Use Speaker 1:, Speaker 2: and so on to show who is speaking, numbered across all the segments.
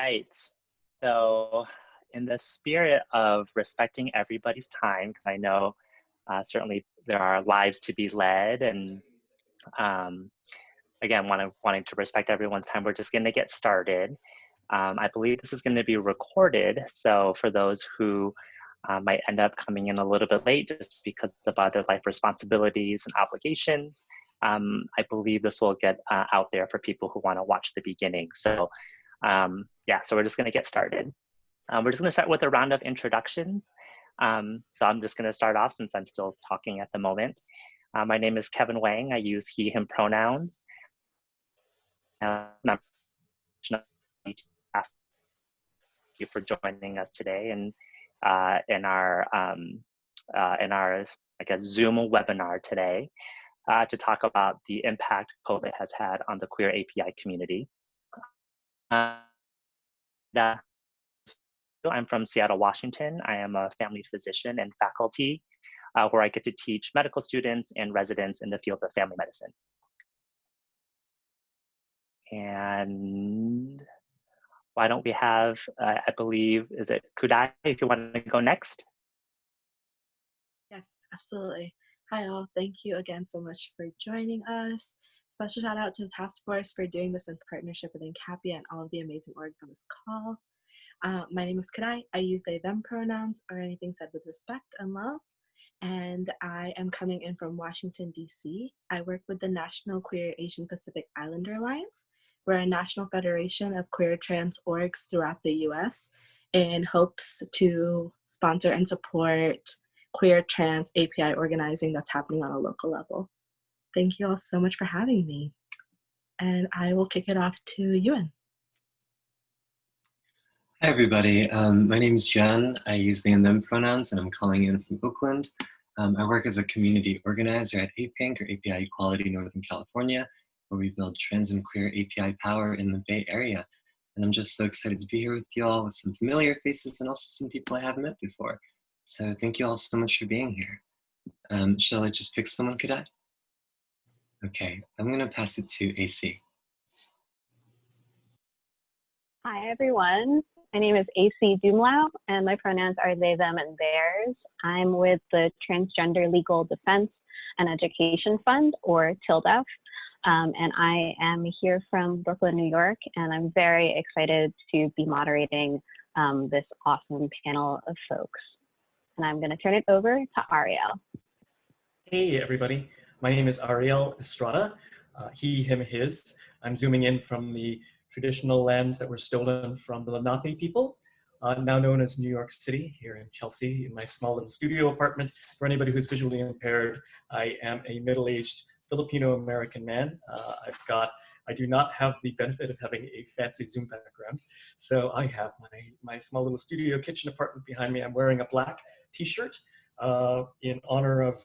Speaker 1: right. So, in the spirit of respecting everybody's time, because I know certainly there are lives to be led, and um, again, wanting to respect everyone's time, we're just going to get started. I believe this is going to be recorded, so for those who might end up coming in a little bit late just because of other life responsibilities and obligations, I believe this will get out there for people who want to watch the beginning. So yeah, so we're just going to get started. We're just going to start with a round of introductions. So I'm just going to start off since I'm still talking at the moment. My name is Kevin Wang. I use he, him pronouns. Thank you for joining us today and in our I guess Zoom webinar today to talk about the impact COVID has had on the queer API community. I'm from Seattle, Washington. I am a family physician and faculty where I get to teach medical students and residents in the field of family medicine. And why don't we have, I believe, is it Kudai, if you want to go next?
Speaker 2: Yes, absolutely. Hi all, thank you again so much for joining us. Special shout out to the task force for doing this in partnership with NQAPIA and all of the amazing orgs on this call. My name is Kudai. I use they, them pronouns or anything said with respect and love. And I am coming in from Washington, D.C. I work with the National Queer Asian Pacific Islander Alliance. We're a national federation of queer trans orgs throughout the U.S. in hopes to sponsor and support queer trans API organizing that's happening on a local level. Thank you all so much for having me. And I will kick it off to Ewan.
Speaker 3: Hi everybody, my name is Jan. I use they and them pronouns and I'm calling in from Oakland. I work as a community organizer at APINC, or API Equality Northern California, where we build trans and queer API power in the Bay Area. And I'm just so excited to be here with you all with some familiar faces and also some people I haven't met before. So thank you all so much for being here. Shall I just pick someone, could I? Okay, I'm gonna pass it to AC.
Speaker 4: Hi everyone, my name is AC Dumlau and my pronouns are they, them, and theirs. I'm with the Transgender Legal Defense and Education Fund, or TILDEF, and I am here from Brooklyn, New York, and I'm very excited to be moderating this awesome panel of folks. And I'm going to turn it over to Arielle.
Speaker 5: Hey everybody, my name is Arielle Estrada, he, him, his. I'm zooming in from the traditional lands that were stolen from the Lenape people, now known as New York City, here in Chelsea, in my small little studio apartment. For anybody who's visually impaired, I am a middle-aged Filipino-American man. I do not have the benefit of having a fancy Zoom background, so I have my small little studio kitchen apartment behind me. I'm wearing a black t-shirt in honor of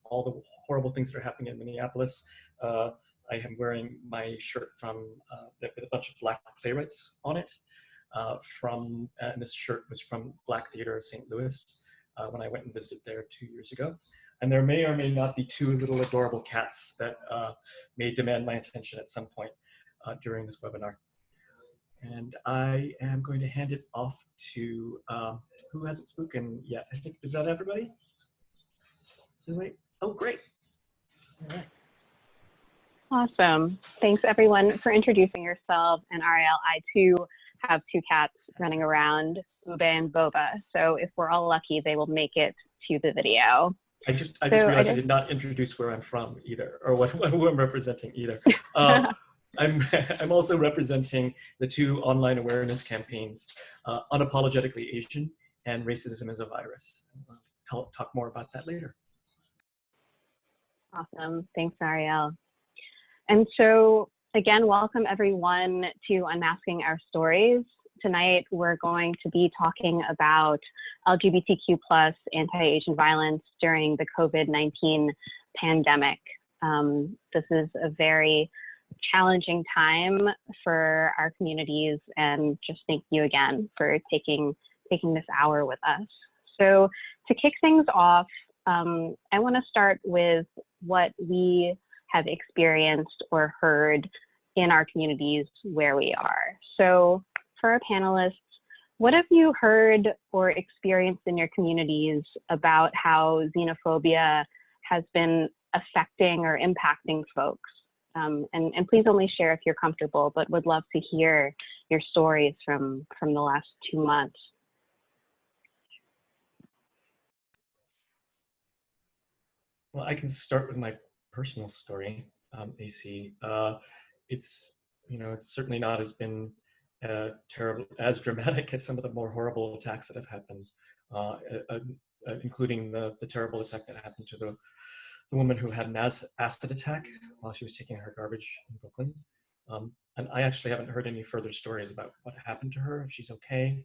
Speaker 5: all the horrible things that are happening in Minneapolis. I am wearing my shirt from with a bunch of Black playwrights on it. And this shirt was from Black Theater of St. Louis when I went and visited there 2 years ago. And there may or may not be two little adorable cats that may demand my attention at some point during this webinar. And I am going to hand it off to who hasn't spoken yet? I think, is that everybody? Wait. Oh, great. All right.
Speaker 4: Awesome. Thanks everyone for introducing yourself. And Arielle, I too have two cats running around, Ube and Boba. So if we're all lucky, they will make it to the video.
Speaker 5: I just realized I did not introduce where I'm from either, or who I'm representing either. I'm also representing the two online awareness campaigns, Unapologetically Asian and Racism is a Virus. I'll talk more about that later.
Speaker 4: Awesome. Thanks, Arielle. And so, again, welcome everyone to Unmasking Our Stories. Tonight, we're going to be talking about LGBTQ+ anti-Asian violence during the COVID-19 pandemic. This is a very challenging time for our communities, and just thank you again for taking this hour with us. So to kick things off, I want to start with what we have experienced or heard in our communities where we are. So for our panelists, what have you heard or experienced in your communities about how xenophobia has been affecting or impacting folks? And please only share if you're comfortable, but would love to hear your stories from the last 2 months.
Speaker 5: Well, I can start with my personal story, AC. It's, it's certainly not as been terrible, as dramatic as some of the more horrible attacks that have happened, including the terrible attack that happened to the woman who had an acid attack while she was taking her garbage in Brooklyn. And I actually haven't heard any further stories about what happened to her, if she's okay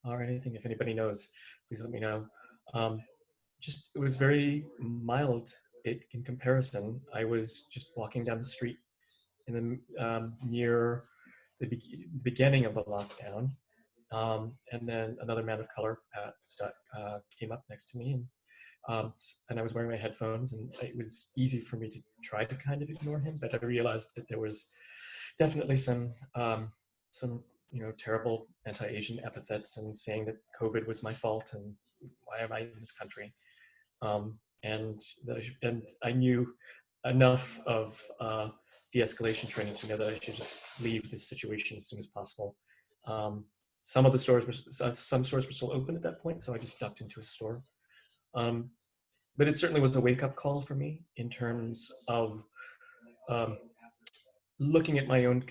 Speaker 5: or anything. If anybody knows, please let me know. It was very mild in comparison. I was just walking down the street in the near the beginning of the lockdown, and then another man of color came up next to me, and I was wearing my headphones, and it was easy for me to try to kind of ignore him, but I realized that there was definitely some terrible anti-Asian epithets and saying that COVID was my fault and why am I in this country. And I knew enough of de-escalation training to know that I should just leave this situation as soon as possible. Some stores were still open at that point, so I just ducked into a store. But it certainly was a wake-up call for me in terms of looking at my own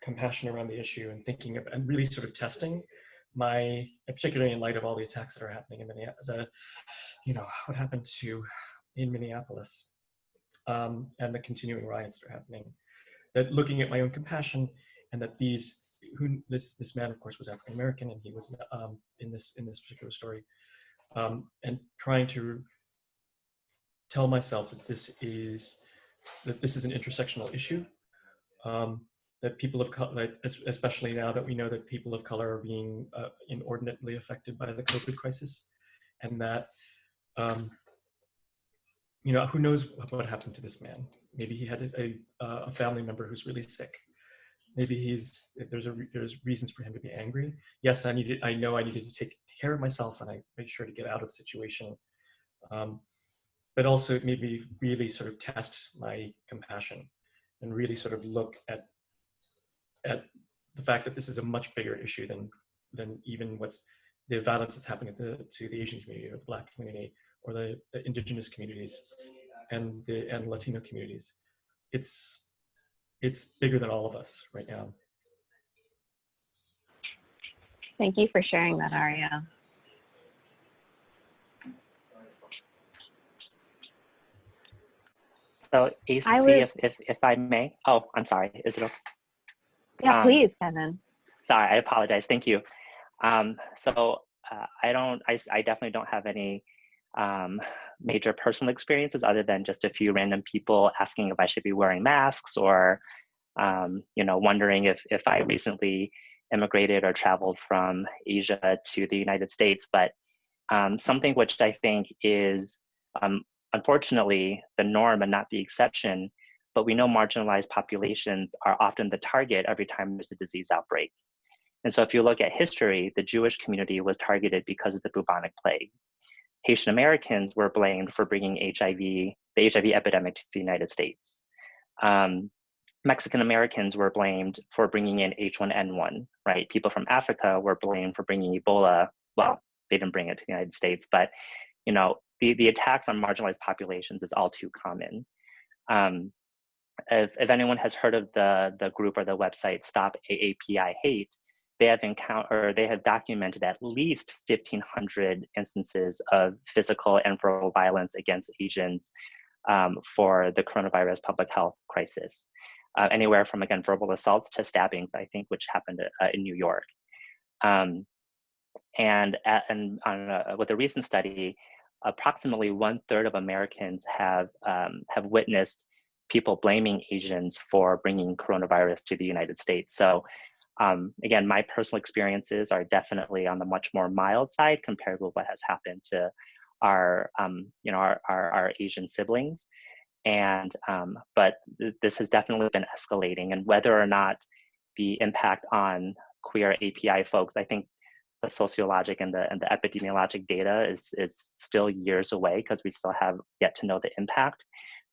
Speaker 5: compassion around the issue and thinking of, and really sort of testing particularly in light of all the attacks that are happening in what happened in Minneapolis, and the continuing riots that are happening, that looking at my own compassion, and that this man, of course, was African American, and he was in this particular story, and trying to tell myself that this is an intersectional issue, that people of color, especially now that we know that people of color are being inordinately affected by the COVID crisis, and that who knows what happened to this man? Maybe he had a family member who's really sick. Maybe there's reasons for him to be angry. Yes, I know I needed to take care of myself, and I made sure to get out of the situation. But also it made me really sort of test my compassion and really sort of look at the fact that this is a much bigger issue than even what's the violence that's happening to the Asian community or the Black community or the indigenous communities and Latino communities. It's bigger than all of us right now.
Speaker 4: Thank you for sharing that, Arielle.
Speaker 1: So AC, if I may, oh, I'm sorry, is it okay?
Speaker 4: Yeah, please, Kevin.
Speaker 1: Sorry, I apologize, thank you. I definitely don't have any major personal experiences other than just a few random people asking if I should be wearing masks or, wondering if I recently immigrated or traveled from Asia to the United States. But something which I think is unfortunately the norm and not the exception, but we know marginalized populations are often the target every time there's a disease outbreak. And so if you look at history, the Jewish community was targeted because of the bubonic plague. Haitian Americans were blamed for bringing the HIV epidemic to the United States. Mexican Americans were blamed for bringing in H1N1, right? People from Africa were blamed for bringing Ebola. Well, they didn't bring it to the United States, but the attacks on marginalized populations is all too common. If anyone has heard of the group or the website Stop AAPI Hate, they have documented at least 1,500 instances of physical and verbal violence against Asians for the coronavirus public health crisis. Anywhere from, again, verbal assaults to stabbings, I think, which happened in New York. With a recent study, approximately 1/3 of Americans have witnessed people blaming Asians for bringing coronavirus to the United States. So again, my personal experiences are definitely on the much more mild side compared with what has happened to our Asian siblings. And but this has definitely been escalating, and whether or not the impact on queer API folks, I think the sociologic and the epidemiologic data is still years away because we still have yet to know the impact.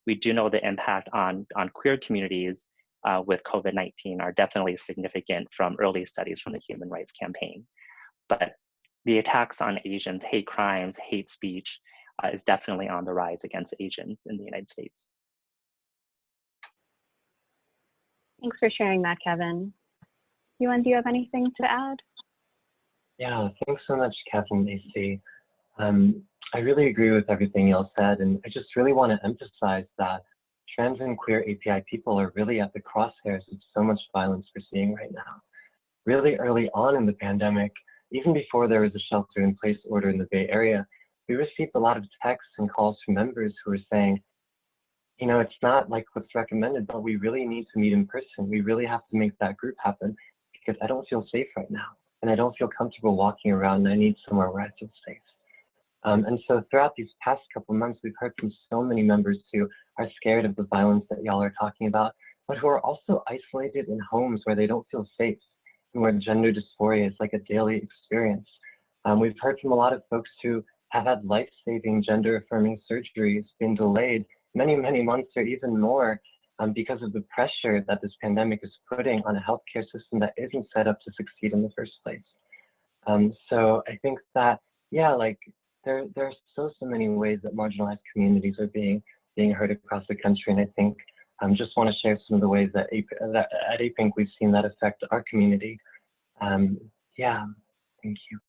Speaker 1: We do know the impact on queer communities with COVID-19 are definitely significant from early studies from the Human Rights Campaign. But the attacks on Asians, hate crimes, hate speech is definitely on the rise against Asians in the United States.
Speaker 4: Thanks for sharing that, Kevin. Yuan, do you have anything to add?
Speaker 3: Yeah, thanks so much, Kevin, Lacey. I really agree with everything y'all said, and I just really want to emphasize that trans and queer API people are really at the crosshairs of so much violence we're seeing right now. Really early on in the pandemic, even before there was a shelter-in-place order in the Bay Area, we received a lot of texts and calls from members who were saying, you know, it's not like what's recommended, but we really need to meet in person. We really have to make that group happen because I don't feel safe right now. And I don't feel comfortable walking around, and I need somewhere where I feel safe. And so throughout these past couple months, we've heard from so many members who are scared of the violence that y'all are talking about, but who are also isolated in homes where they don't feel safe and where gender dysphoria is like a daily experience. We've heard from a lot of folks who have had life-saving gender-affirming surgeries being delayed many, many months or even more because of the pressure that this pandemic is putting on a healthcare system that isn't set up to succeed in the first place. So I think that, yeah, like there are so many ways that marginalized communities are being heard across the country, and I think just want to share some of the ways that at APINC we've seen that affect our community. Yeah, thank you.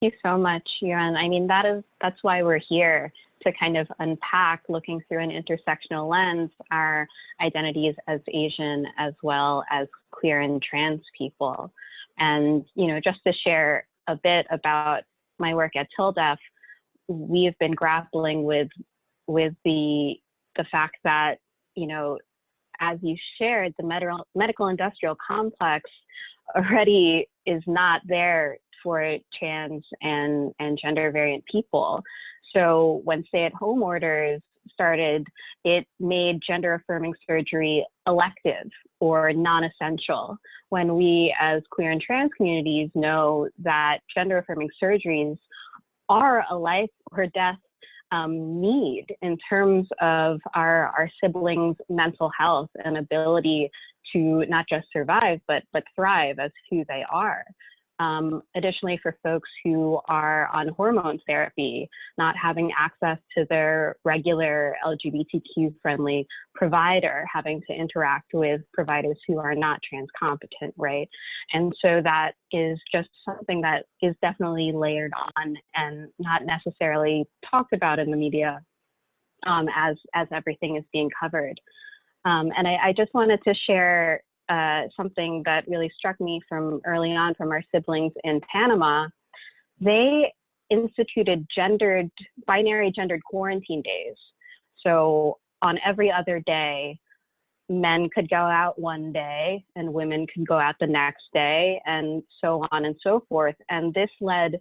Speaker 4: Thank you so much, Yuan. I mean, that's why we're here, to kind of unpack, looking through an intersectional lens, our identities as Asian as well as queer and trans people. And, you know, just to share a bit about my work at TILDEF, we've been grappling with the fact that, you know, as you shared, the medical industrial complex already is not there for trans and gender variant people. So when stay-at-home orders started, it made gender-affirming surgery elective or non-essential, when we as queer and trans communities know that gender-affirming surgeries are a life or death need in terms of our siblings' mental health and ability to not just survive, but thrive as who they are. Additionally, for folks who are on hormone therapy, not having access to their regular LGBTQ-friendly provider, having to interact with providers who are not trans competent, right? And so that is just something that is definitely layered on and not necessarily talked about in the media as everything is being covered. And I just wanted to share something that really struck me from early on from our siblings in Panama. They instituted binary gendered quarantine days. So on every other day, men could go out one day and women could go out the next day, and so on and so forth. And this led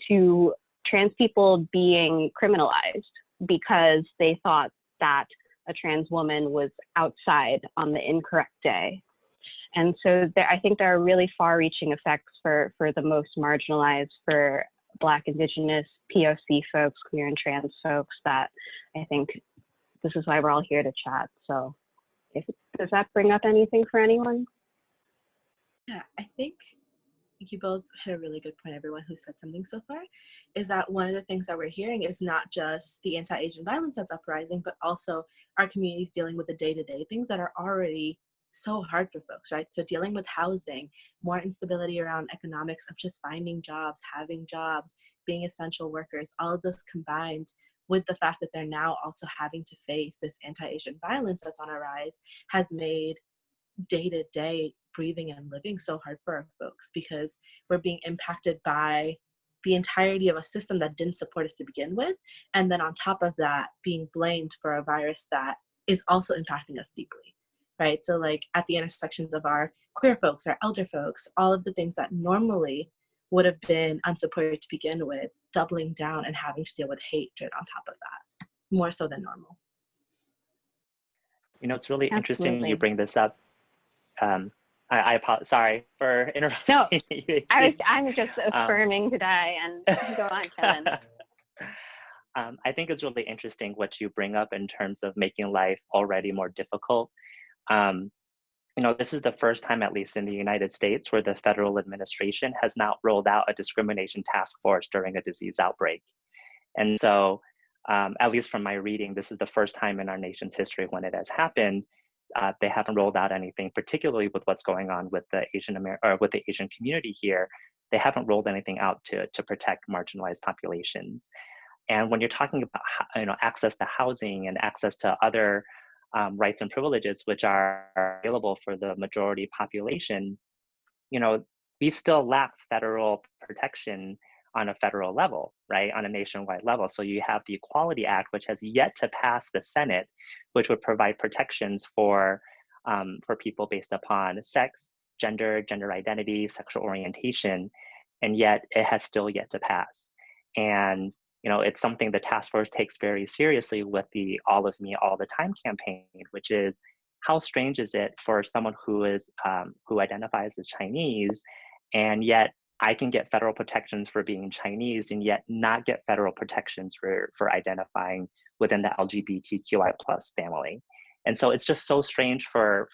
Speaker 4: to trans people being criminalized because they thought that a trans woman was outside on the incorrect day. And so I think there are really far-reaching effects for the most marginalized, for Black, Indigenous, POC folks, queer and trans folks, that I think this is why we're all here to chat. So does that bring up anything for anyone?
Speaker 2: Yeah, I think you both hit a really good point, everyone who said something so far, is that one of the things that we're hearing is not just the anti-Asian violence that's uprising, but also our communities dealing with the day-to-day things that are already so hard for folks, right? So dealing with housing, more instability around economics of just finding jobs, having jobs, being essential workers, all of those combined with the fact that they're now also having to face this anti-Asian violence that's on a rise has made day-to-day breathing and living so hard for our folks, because we're being impacted by the entirety of a system that didn't support us to begin with, and then on top of that being blamed for a virus that is also impacting us deeply, right? So like at the intersections of our queer folks, our elder folks, all of the things that normally would have been unsupported to begin with, doubling down and having to deal with hatred on top of that, more so than normal.
Speaker 1: You know, it's really
Speaker 4: Absolutely.
Speaker 1: interesting you bring this up. Sorry for interrupting.
Speaker 4: No,
Speaker 1: you.
Speaker 4: I'm just affirming today, and go on, Kevin.
Speaker 1: I think it's really interesting what you bring up in terms of making life already more difficult. This is the first time, at least in the United States, where the federal administration has not rolled out a discrimination task force during a disease outbreak. And so, at least from my reading, this is the first time in our nation's history when it has happened. They haven't rolled out anything, particularly with what's going on with the Asian community here. They haven't rolled anything out to protect marginalized populations. And when you're talking about access to housing and access to other rights and privileges which are available for the majority population, we still lack federal protection on a federal level, right, on a nationwide level. So you have the Equality Act, which has yet to pass the Senate, which would provide protections for people based upon sex, gender identity, sexual orientation, and yet it has still yet to pass. And it's something the task force takes very seriously with the All of Me, All the Time campaign, which is, how strange is it for someone who identifies as Chinese, and yet I can get federal protections for being Chinese and yet not get federal protections for identifying within the LGBTQI+ family. And so it's just so strange for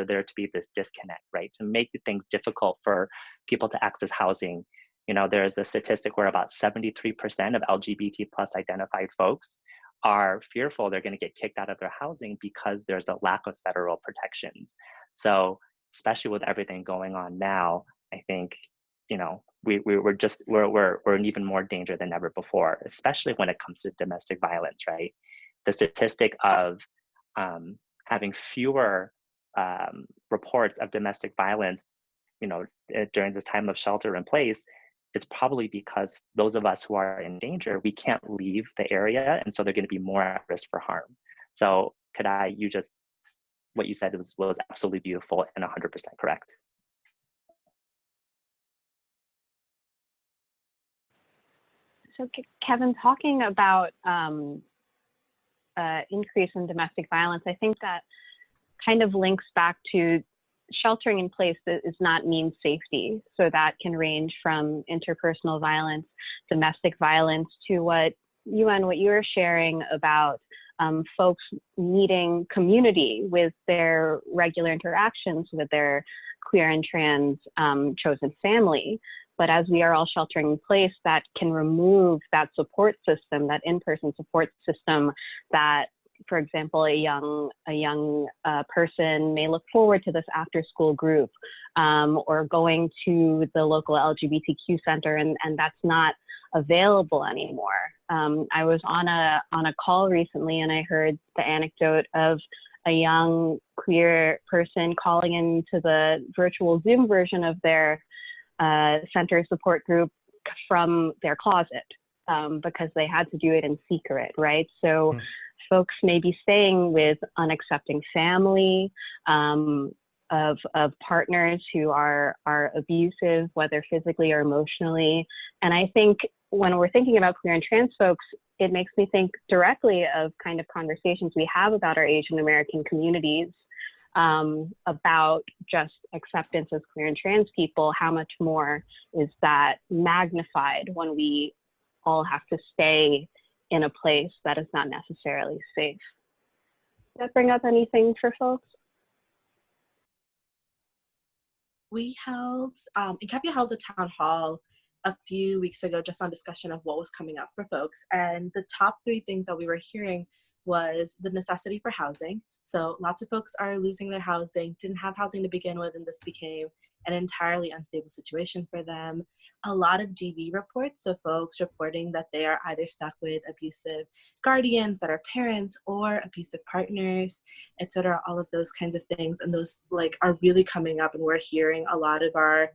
Speaker 1: there to be this disconnect, right? To make things difficult for people to access housing. There's a statistic where about 73% of LGBT+ identified folks are fearful they're going to get kicked out of their housing because there's a lack of federal protections. So especially with everything going on now, I think, we're in even more danger than ever before, especially when it comes to domestic violence, right? The statistic of having fewer reports of domestic violence, during this time of shelter in place, it's probably because those of us who are in danger, we can't leave the area, and so they're going to be more at risk for harm. So what you said was absolutely beautiful and 100% correct.
Speaker 4: So Kevin, talking about increase in domestic violence, I think that kind of links back to sheltering in place that does not mean safety. So that can range from interpersonal violence, domestic violence, to what you were sharing about folks needing community with their regular interactions with their queer and trans chosen family. But as we are all sheltering in place, that can remove that support system, that in-person support system that, for example, a young person may look forward to this after-school group or going to the local LGBTQ center, and that's not available anymore. I was on a call recently, and I heard the anecdote of a young queer person calling into the virtual Zoom version of their center support group from their closet because they had to do it in secret, right? So folks may be staying with unaccepting family, of partners who are abusive, whether physically or emotionally. And I think when we're thinking about queer and trans folks, it makes me think directly of kind of conversations we have about our Asian American communities, about just acceptance as queer and trans people. How much more is that magnified when we all have to stay in a place that is not necessarily safe? Does that bring up anything for folks?
Speaker 2: NQAPIA held a town hall a few weeks ago just on discussion of what was coming up for folks. And the top 3 things that we were hearing was the necessity for housing. So lots of folks are losing their housing, didn't have housing to begin with, and this became an entirely unstable situation for them. A lot of DV reports, so folks reporting that they are either stuck with abusive guardians that are parents or abusive partners, etc. All of those kinds of things, and those are really coming up, and we're hearing a lot of our,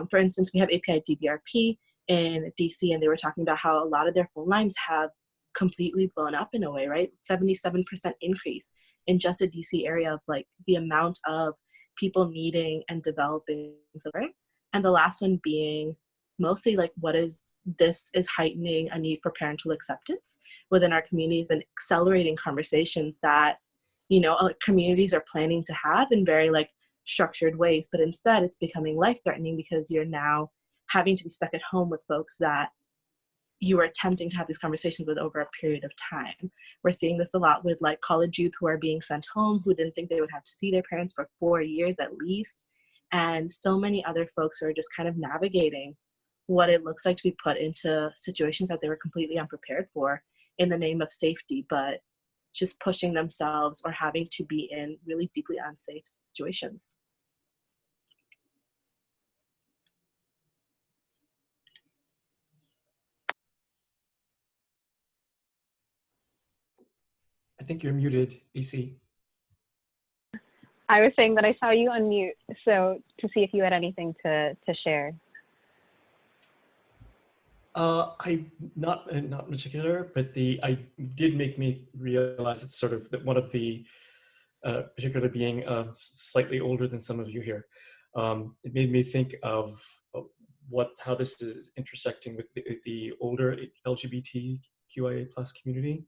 Speaker 2: for instance, we have API DBRP in DC, and they were talking about how a lot of their phone lines have completely blown up in a way, right? 77% increase in just a DC area of the amount of people needing and developing support. And the last one being mostly this is heightening a need for parental acceptance within our communities and accelerating conversations that, communities are planning to have in very structured ways, but instead it's becoming life-threatening because you're now having to be stuck at home with folks that you are attempting to have these conversations with over a period of time. We're seeing this a lot with like college youth who are being sent home, who didn't think they would have to see their parents for 4 years at least, and so many other folks who are just kind of navigating what it looks like to be put into situations that they were completely unprepared for in the name of safety, but just pushing themselves or having to be in really deeply unsafe situations.
Speaker 5: I think you're muted, AC.
Speaker 4: I was saying that I saw you unmute, so to see if you had anything to share.
Speaker 5: I not in particular, but I did make me realize it's sort of that one of the particularly being slightly older than some of you here. It made me think of how this is intersecting with the older LGBTQIA+ community,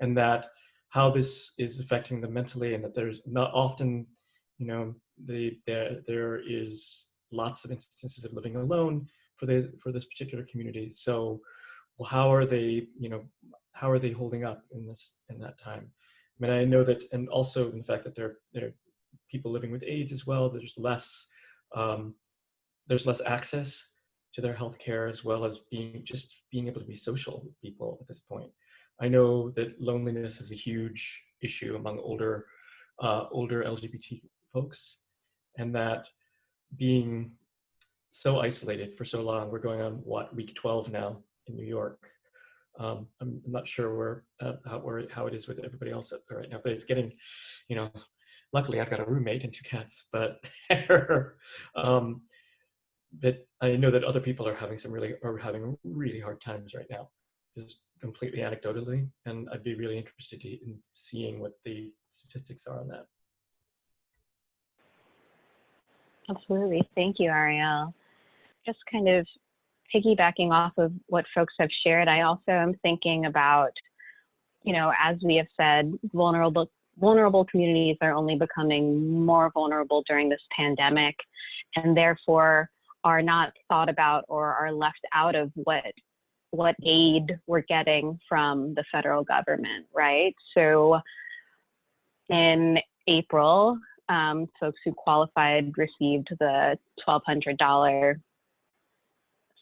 Speaker 5: and that how this is affecting them mentally, and that there's not often, you know, there is lots of instances of living alone for this particular community. So how are they, you know, how are they holding up in that time? I mean, I know that, and also in the fact that there are people living with AIDS as well. There's less access to their healthcare, as well as being able to be social with people at this point. I know that loneliness is a huge issue among older LGBT folks, and that being so isolated for so long. We're going on week 12 now in New York. I'm not sure how it is with everybody else right now, but it's getting, you know, luckily I've got a roommate and 2 cats, but but I know that other people are having really hard times right now, just completely anecdotally, and I'd be really interested in seeing what the statistics are on that.
Speaker 4: Absolutely, thank you, Arielle. Just kind of piggybacking off of what folks have shared, I also am thinking about, you know, as we have said, vulnerable communities are only becoming more vulnerable during this pandemic, and therefore are not thought about or are left out of what aid we're getting from the federal government, right? So in April, folks who qualified received the $1,200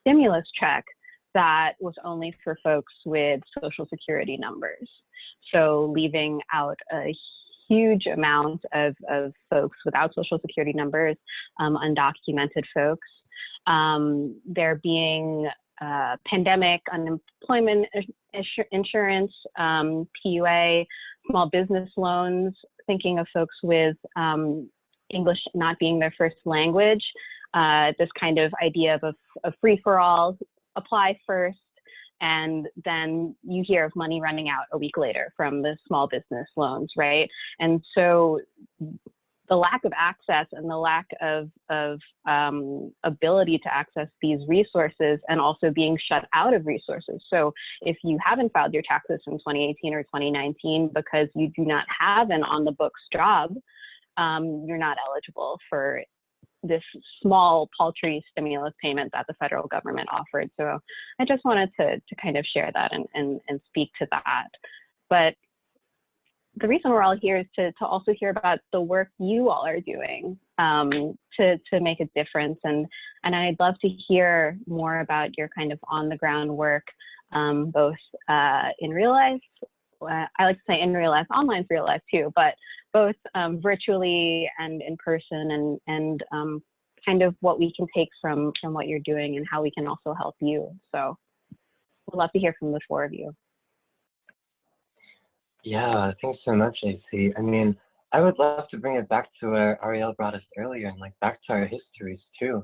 Speaker 4: stimulus check that was only for folks with Social Security numbers. So leaving out a huge amount of folks without Social Security numbers, undocumented folks. There being pandemic unemployment insurance, PUA, small business loans, thinking of folks with English not being their first language, this kind of idea of a free-for-all, apply first, and then you hear of money running out a week later from the small business loans, right? And so the lack of access and the lack of ability to access these resources, and also being shut out of resources. So if you haven't filed your taxes in 2018 or 2019 because you do not have an on-the-books job, you're not eligible for this small, paltry stimulus payment that the federal government offered. So I just wanted to kind of share that and speak to that. But the reason we're all here is to also hear about the work you all are doing to make a difference. And I'd love to hear more about your kind of on-the-ground work, both in real life, I like to say in real life, online's real life too, but both virtually and in person, and kind of what we can take from what you're doing and how we can also help you. So we'd love to hear from the 4 of you.
Speaker 3: Yeah, thanks so much, AC. I mean, I would love to bring it back to where Arielle brought us earlier, and like back to our histories too.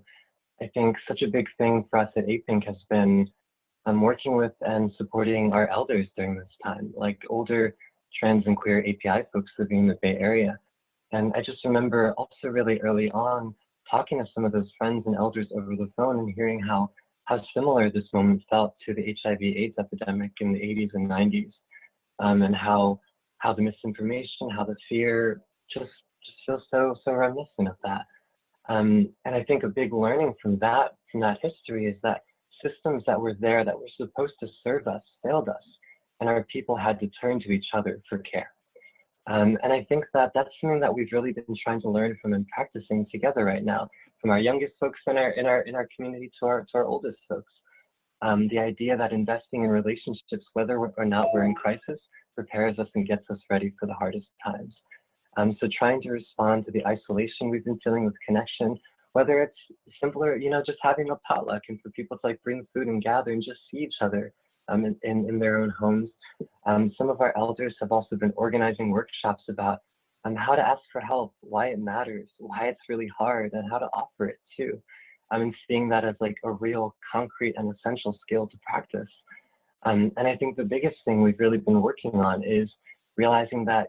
Speaker 3: I think such a big thing for us at APINC has been working with and supporting our elders during this time, like older trans and queer API folks living in the Bay Area. And I just remember also really early on talking to some of those friends and elders over the phone and hearing how similar this moment felt to the HIV/AIDS epidemic in the 80s and 90s, and how the misinformation, how the fear just just feel so reminiscent of that. And I think a big learning from that history is that systems that were there that were supposed to serve us failed us, and our people had to turn to each other for care. And I think that that's something that we've really been trying to learn from and practicing together right now, from our youngest folks in our community to our oldest folks. The idea that investing in relationships, whether or not we're in crisis, prepares us and gets us ready for the hardest times. So trying to respond to the isolation we've been feeling with connection, whether it's simpler, just having a potluck and for people to like bring food and gather and just see each other in their own homes. Some of our elders have also been organizing workshops about how to ask for help, why it matters, why it's really hard, and how to offer it too. And seeing that as like a real concrete and essential skill to practice. And I think the biggest thing we've really been working on is realizing that,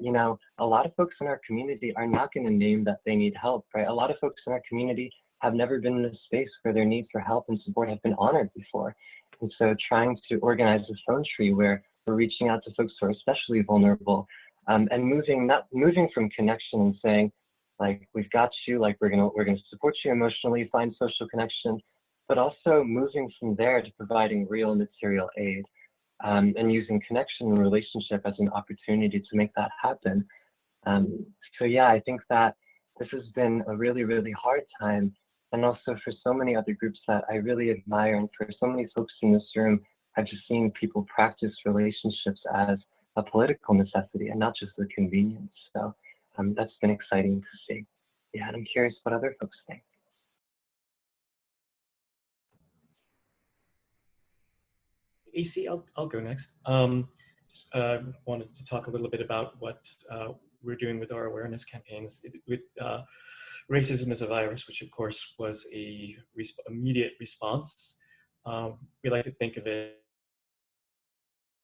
Speaker 3: a lot of folks in our community are not going to name that they need help, right? A lot of folks in our community have never been in a space where their needs for help and support have been honored before. And so trying to organize a phone tree where we're reaching out to folks who are especially vulnerable, and not moving from connection and saying, like, we've got you, like, we're gonna support you emotionally, find social connection, but also moving from there to providing real material aid. And using connection and relationship as an opportunity to make that happen. So yeah, I think that this has been a really, really hard time. And also for so many other groups that I really admire, and for so many folks in this room, I've just seen people practice relationships as a political necessity and not just a convenience. So that's been exciting to see. Yeah, and I'm curious what other folks think.
Speaker 5: AC, I'll go next. Wanted to talk a little bit about what we're doing with our awareness campaigns with racism as a virus, which of course was a immediate response. We like to think of it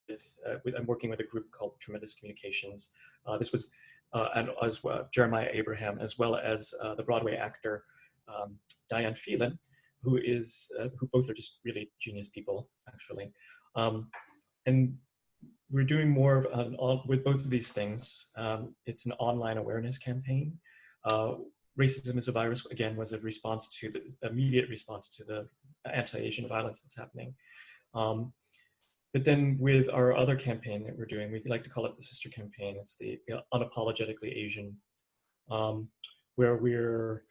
Speaker 5: as, I'm working with a group called Tremendous Communications. This was, and as well, Jeremiah Abraham, as well as the Broadway actor Diane Phelan, who both are just really genius people, actually. And we're doing more with both of these things. It's an online awareness campaign. Racism as a virus, again, was a response to the immediate response to the anti-Asian violence that's happening. But then with our other campaign that we're doing, we like to call it the sister campaign. It's the Unapologetically Asian, where we're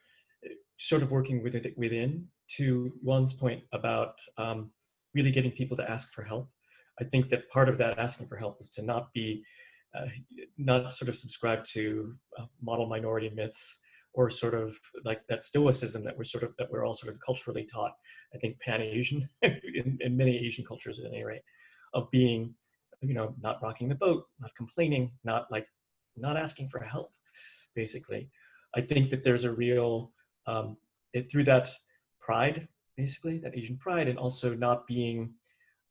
Speaker 5: sort of working within, to Juan's point about really getting people to ask for help. I think that part of that asking for help is to not be, not sort of subscribe to model minority myths, or sort of like that stoicism that we're all sort of culturally taught, I think pan-Asian, in many Asian cultures at any rate, of being, not rocking the boat, not complaining, not asking for help, basically. I think that there's a real, through that pride, basically, that Asian pride, and also not being,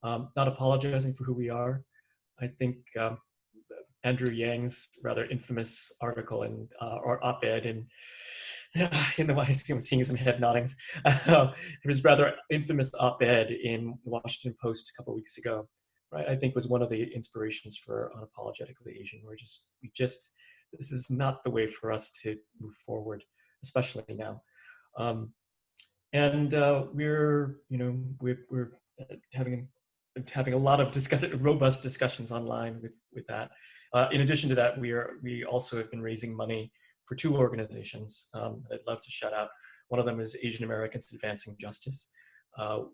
Speaker 5: not apologizing for who we are. I think Andrew Yang's rather infamous article or op-ed in the, I'm seeing some head noddings. It was rather infamous op-ed in the Washington Post a couple of weeks ago, right? I think was one of the inspirations for Unapologetically Asian. This is not the way for us to move forward, especially now. We're having a lot of robust discussions online with that. In addition to that, we also have been raising money for two organizations that I'd love to shout out. One of them is Asian Americans Advancing Justice,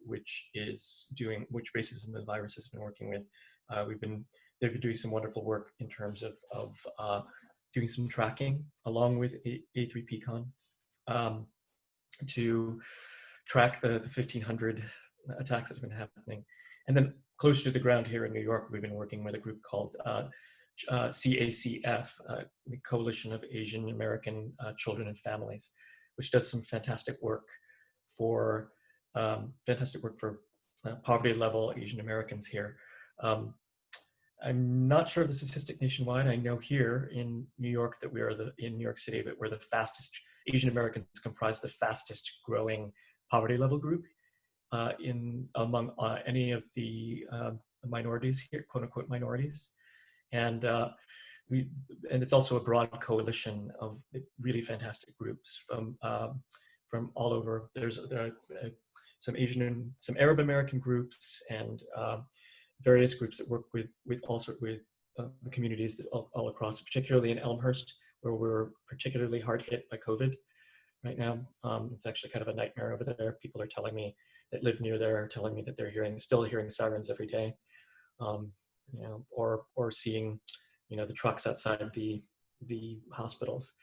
Speaker 5: which Racism and Virus has been working with. They've been doing some wonderful work in terms of doing some tracking along with A3PCon to track the 1,500 attacks that have been happening. And then closer to the ground here in New York, we've been working with a group called CACF, the Coalition of Asian American Children and Families, which does some fantastic work for poverty level Asian Americans here. I'm not sure of the statistic nationwide. I know here in New York that in New York City, that we're the fastest, Asian Americans comprise the fastest growing poverty level group among any of the minorities here, quote unquote minorities. And and it's also a broad coalition of really fantastic groups from all over. There are some Asian and some Arab American groups, and various groups that work with the communities all across, particularly in Elmhurst, where we're particularly hard hit by COVID right now. It's actually kind of a nightmare over there. People are telling me that live near there are telling me that they're still hearing sirens every day, or seeing, the trucks outside the hospitals.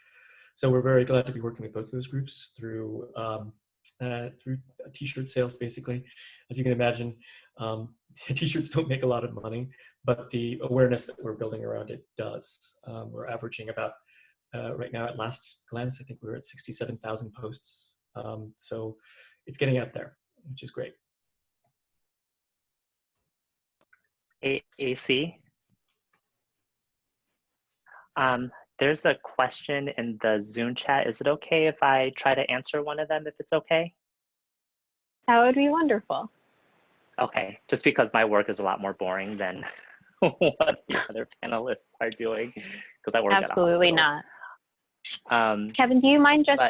Speaker 5: So we're very glad to be working with both those groups through t-shirt sales, basically. As you can imagine, t-shirts don't make a lot of money, but the awareness that we're building around it does. We're averaging about, right now at last glance, I think we're at 67,000 posts. So it's getting out there, which is great.
Speaker 1: AC. There's a question in the Zoom chat. Is it okay if I try to answer one of them, if it's okay?
Speaker 4: That would be wonderful.
Speaker 1: Okay, just because my work is a lot more boring than what the other panelists are doing, because I work at a hospital.
Speaker 4: Absolutely not. Kevin, do you mind just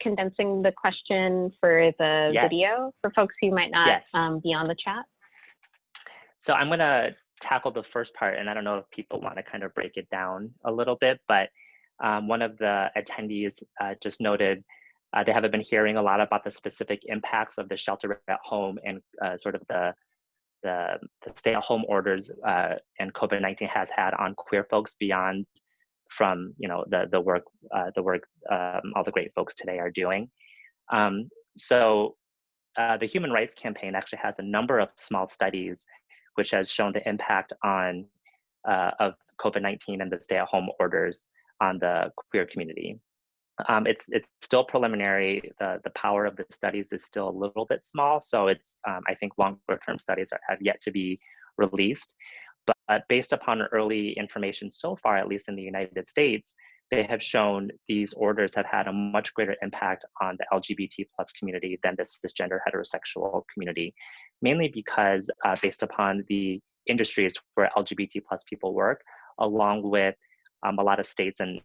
Speaker 4: condensing the question for the video for folks who might not be on the chat?
Speaker 1: So I'm gonna tackle the first part, and I don't know if people want to kind of break it down a little bit, but one of the attendees just noted they haven't been hearing a lot about the specific impacts of the shelter at home and sort of the stay-at-home orders and COVID-19 has had on queer folks beyond from the work all the great folks today are doing. So the Human Rights Campaign actually has a number of small studies which has shown the impact on of COVID-19 and the stay-at-home orders on the queer community. It's still preliminary. The power of the studies is still a little bit small, so it's I think longer-term studies have yet to be released. But based upon early information so far, at least in the United States, they have shown these orders have had a much greater impact on the LGBT plus community than the cisgender heterosexual community, mainly because based upon the industries where LGBT plus people work, along with a lot of states and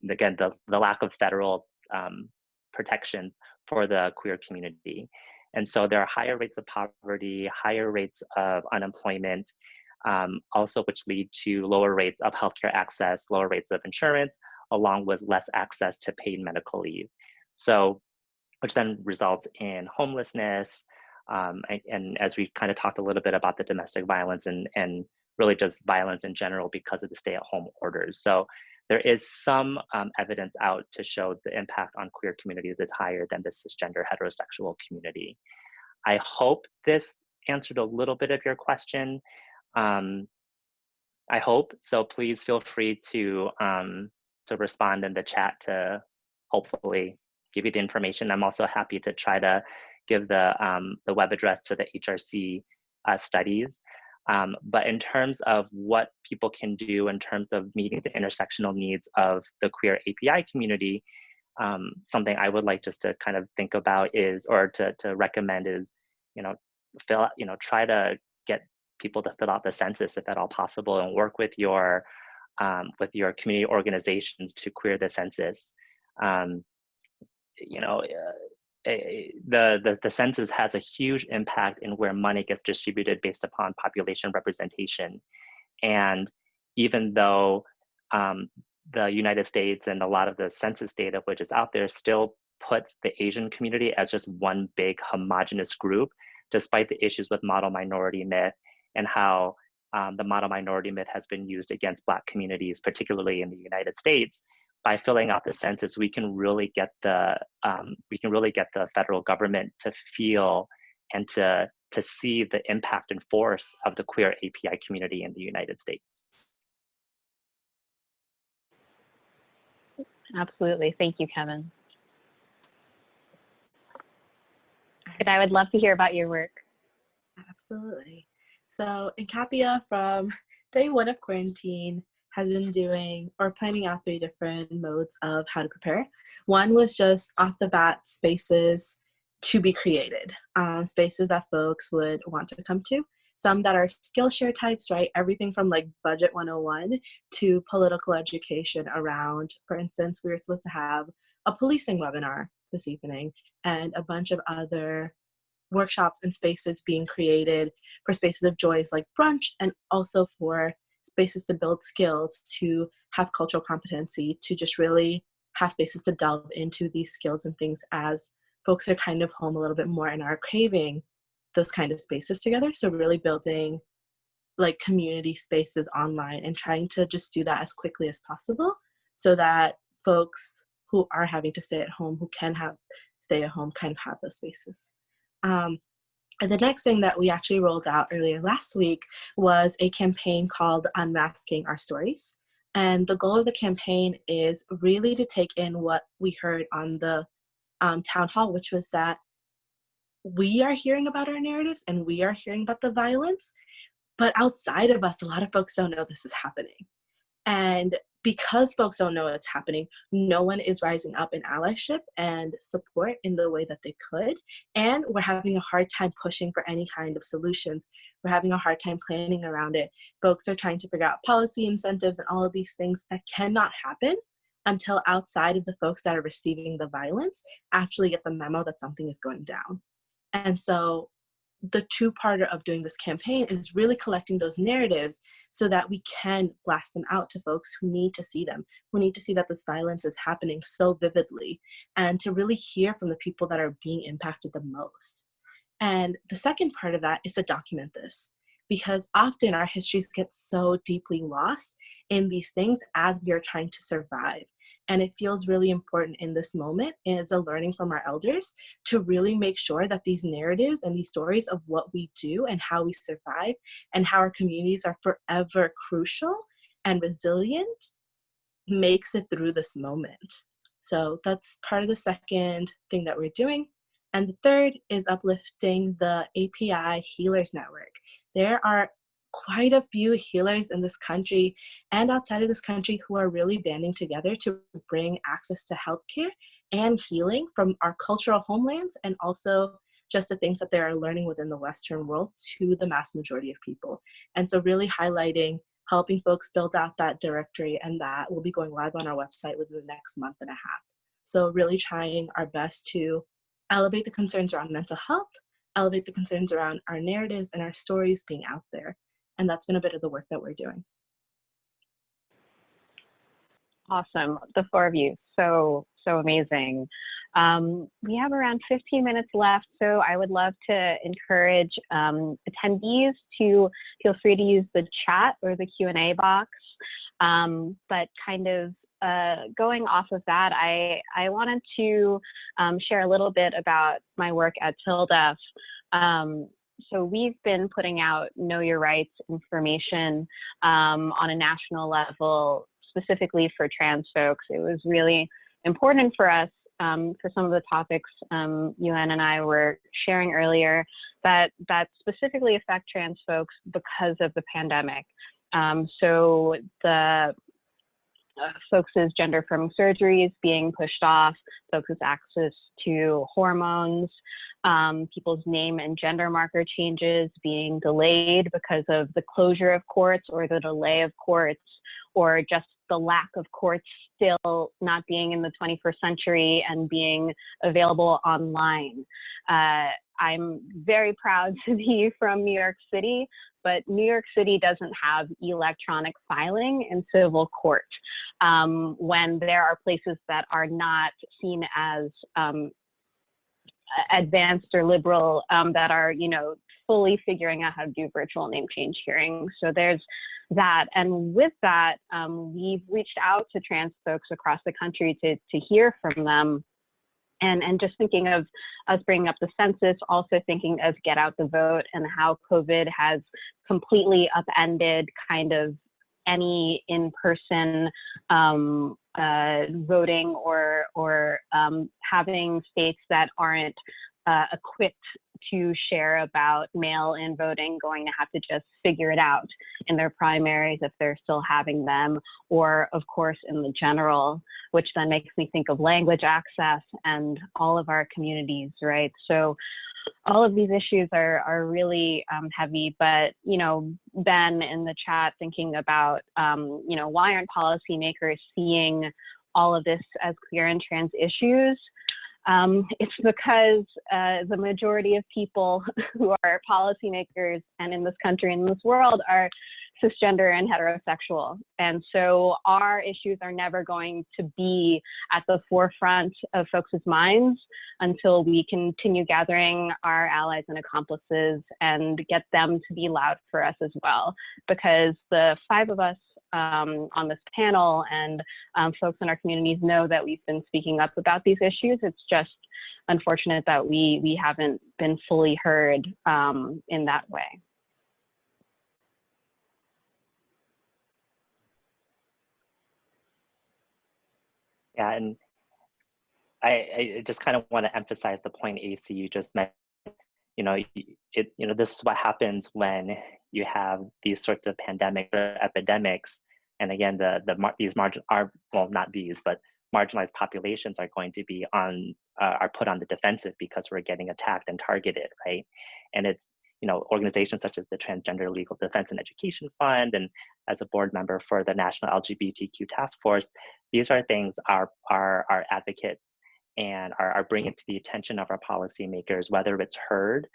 Speaker 1: again, the lack of federal protections for the queer community. And so there are higher rates of poverty, higher rates of unemployment, also which lead to lower rates of healthcare access, lower rates of insurance, along with less access to paid medical leave. So, which then results in homelessness, and as we kind of talked a little bit about the domestic violence and really just violence in general because of the stay-at-home orders. So there is some evidence out to show the impact on queer communities is higher than the cisgender heterosexual community. I hope this answered a little bit of your question. I hope, so please feel free to respond in the chat to hopefully give you the information. I'm also happy to try to give the web address to the HRC studies. But in terms of what people can do in terms of meeting the intersectional needs of the queer API community, something I would like just to kind of think about is, or to recommend is, try to get people to fill out the census if at all possible, and work with your community organizations to queer the census. The census has a huge impact in where money gets distributed based upon population representation. And even though the United States and a lot of the census data which is out there still puts the Asian community as just one big homogenous group, despite the issues with model minority myth and how the model minority myth has been used against Black communities, particularly in the United States. By filling out the census, we can really get the federal government to feel and to see the impact and force of the queer API community in the United States.
Speaker 4: Absolutely, thank you, Kevin. And I would love to hear about your work.
Speaker 2: Absolutely. So NQAPIA from day one of quarantine has been doing or planning out 3 different modes of how to prepare. One was just off the bat spaces to be created, spaces that folks would want to come to. some that are Skillshare types, right? Everything from like Budget 101 to political education around, for instance, we were supposed to have a policing webinar this evening and a bunch of other workshops and spaces being created for spaces of joys like brunch, and also for spaces to build skills, to have cultural competency, to just really have spaces to delve into these skills and things as folks are kind of home a little bit more and are craving those kind of spaces together. So really building like community spaces online and trying to just do that as quickly as possible so that folks who are having to stay at home, who can have stay at home, kind of have those spaces. And the next thing that we actually rolled out earlier last week was a campaign called Unmasking Our Stories. And the goal of the campaign is really to take in what we heard on the town hall, which was that we are hearing about our narratives and we are hearing about the violence, but outside of us, a lot of folks don't know this is happening. And because folks don't know it's happening, no one is rising up in allyship and support in the way that they could. And we're having a hard time pushing for any kind of solutions. We're having a hard time planning around it. Folks are trying to figure out policy incentives and all of these things that cannot happen until outside of the folks that are receiving the violence actually get the memo that something is going down. And so the two-parter of doing this campaign is really collecting those narratives so that we can blast them out to folks who need to see them, who need to see that this violence is happening so vividly, and to really hear from the people that are being impacted the most. And the second part of that is to document this, because often our histories get so deeply lost in these things as we are trying to survive. And it feels really important in this moment as a learning from our elders to really make sure that these narratives and these stories of what we do and how we survive and how our communities are forever crucial and resilient makes it through this moment. So that's part of the second thing that we're doing. And the third is uplifting the API Healers Network. There are quite a few healers in this country and outside of this country who are really banding together to bring access to healthcare and healing from our cultural homelands, and also just the things that they are learning within the Western world to the mass majority of people. And so really highlighting, helping folks build out that directory, and that will be going live on our website within the next month and a half. So really trying our best to elevate the concerns around mental health, elevate the concerns around our narratives and our stories being out there. And that's been a bit of the work that we're doing.
Speaker 4: Awesome, the four of you, so amazing. We have around 15 minutes left, so I would love to encourage attendees to feel free to use the chat or the Q&A box. But kind of going off of that, I wanted to share a little bit about my work at TILDEF. So we've been putting out Know Your Rights information on a national level, specifically for trans folks. It was really important for us for some of the topics Yuan and I were sharing earlier that specifically affect trans folks because of the pandemic. So the folks' gender-affirming surgeries being pushed off, folks' access to hormones, people's name and gender marker changes being delayed because of the closure of courts or the delay of courts, or just the lack of courts still not being in the 21st century and being available online. I'm very proud to be from New York City, but New York City doesn't have electronic filing in civil court when there are places that are not seen as advanced or liberal that are, fully figuring out how to do virtual name change hearings. So there's that. And with that, we've reached out to trans folks across the country to hear from them. And just thinking of us bringing up the census, also thinking of Get Out the Vote and how COVID has completely upended kind of any in-person voting or having states that aren't equipped to share about mail-in voting going to have to just figure it out in their primaries if they're still having them, or of course in the general, which then makes me think of language access and all of our communities, right? So all of these issues are really heavy, but, you know, Ben in the chat thinking about, you know, why aren't policymakers seeing all of this as queer and trans issues? It's because the majority of people who are policymakers and in this country and in this world are cisgender and heterosexual. And so our issues are never going to be at the forefront of folks' minds until we continue gathering our allies and accomplices and get them to be loud for us as well. Because the 5 of us on this panel and folks in our communities know that we've been speaking up about these issues. It's just unfortunate that we haven't been fully heard in that way.
Speaker 1: Yeah, and I just kind of want to emphasize the point, AC, you just mentioned. You know, this is what happens when you have these sorts of pandemics or epidemics. And again, these marginalized populations are going to be are put on the defensive because we're getting attacked and targeted, right? And it's, you know, organizations such as the Transgender Legal Defense and Education Fund, and as a board member for the National LGBTQ Task Force, these are things our advocates and are bringing to the attention of our policymakers, whether it's heard.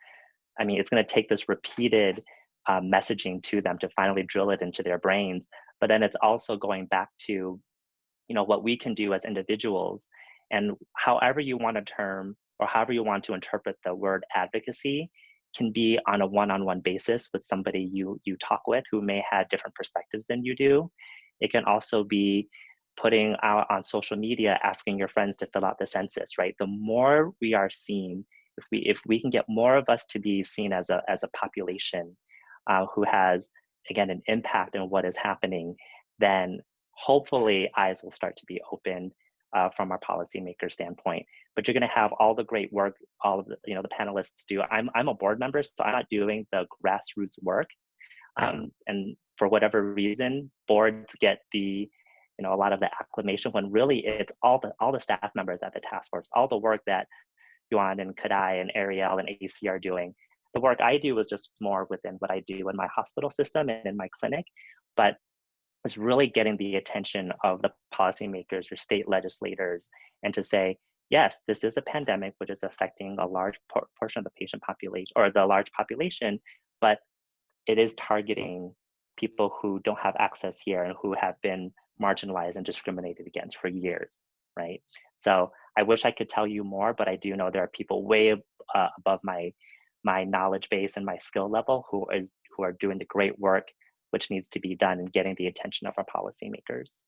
Speaker 1: I mean, it's going to take this repeated messaging to them to finally drill it into their brains. But then it's also going back to, you know, what we can do as individuals, and however you want to term or however you want to interpret the word advocacy can be on a one-on-one basis with somebody you talk with who may have different perspectives than you do. It can also be putting out on social media, asking your friends to fill out the census, right? The more we are seen, if we can get more of us to be seen as a population who has, again, an impact on what is happening, then hopefully eyes will start to be opened from our policymaker standpoint. But you're going to have all the great work all of the panelists do. I'm a board member, so I'm not doing the grassroots work, and for whatever reason, boards get a lot of the acclamation when really it's all the staff members at the task force, all the work that Yuan and Kadai and Arielle and AC are doing. The work I do is just more within what I do in my hospital system and in my clinic, but it's really getting the attention of the policymakers or state legislators, and to say, yes, this is a pandemic which is affecting a large portion of the patient population or the large population, but it is targeting people who don't have access here and who have been marginalized and discriminated against for years, right? So I wish I could tell you more, but I do know there are people way above my knowledge base and my skill level who are doing the great work which needs to be done and getting the attention of our policymakers.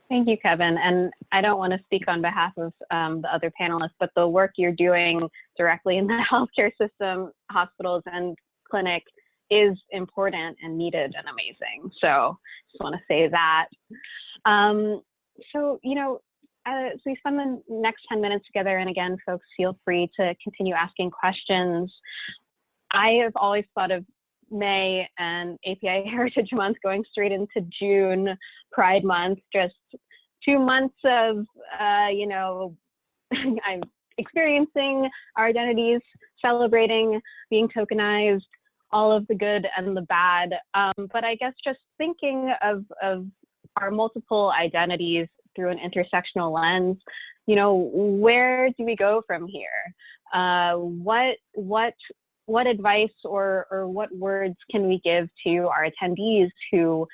Speaker 4: Thank you, Kevin. And I don't want to speak on behalf of the other panelists, but the work you're doing directly in the healthcare system, hospitals and clinic is important and needed and amazing. So just want to say that. So we spend the next 10 minutes together, and again, folks, feel free to continue asking questions. I have always thought of May and API Heritage Month going straight into June, Pride Month, just 2 months of, I'm experiencing our identities, celebrating, being tokenized, all of the good and the bad. But I guess just thinking of our multiple identities through an intersectional lens, where do we go from here? What advice or what words can we give to our attendees who,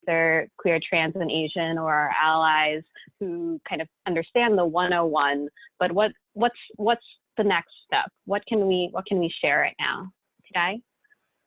Speaker 4: they're queer, trans, and Asian, or our allies who kind of understand the 101, but what's the next step? What can we share right now? Kadai?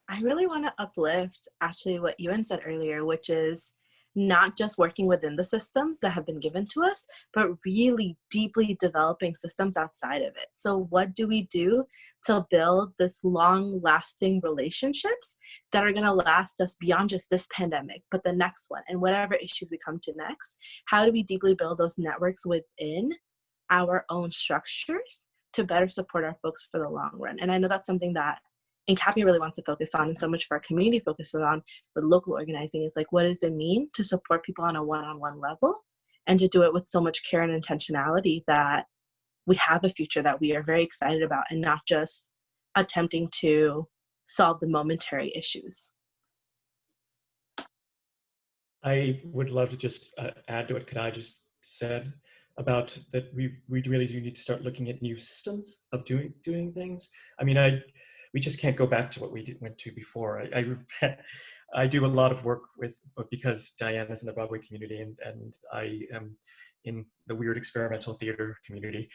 Speaker 2: I really want to uplift actually what Yuan said earlier, which is not just working within the systems that have been given to us, but really deeply developing systems outside of it. So what do we do to build this long-lasting relationships that are going to last us beyond just this pandemic, but the next one and whatever issues we come to next? How do we deeply build those networks within our own structures to better support our folks for the long run? And I know that's something that NQAPIA really wants to focus on, and so much of our community focuses on with local organizing is like, what does it mean to support people on a one-on-one level and to do it with so much care and intentionality that we have a future that we are very excited about, and not just attempting to solve the momentary issues.
Speaker 5: I would love to just add to what Kadai just said about that we really do need to start looking at new systems of doing things. I mean, we just can't go back to what we went to before. I do a lot of work because Diane is in the Broadway community and I am in the weird experimental theater community.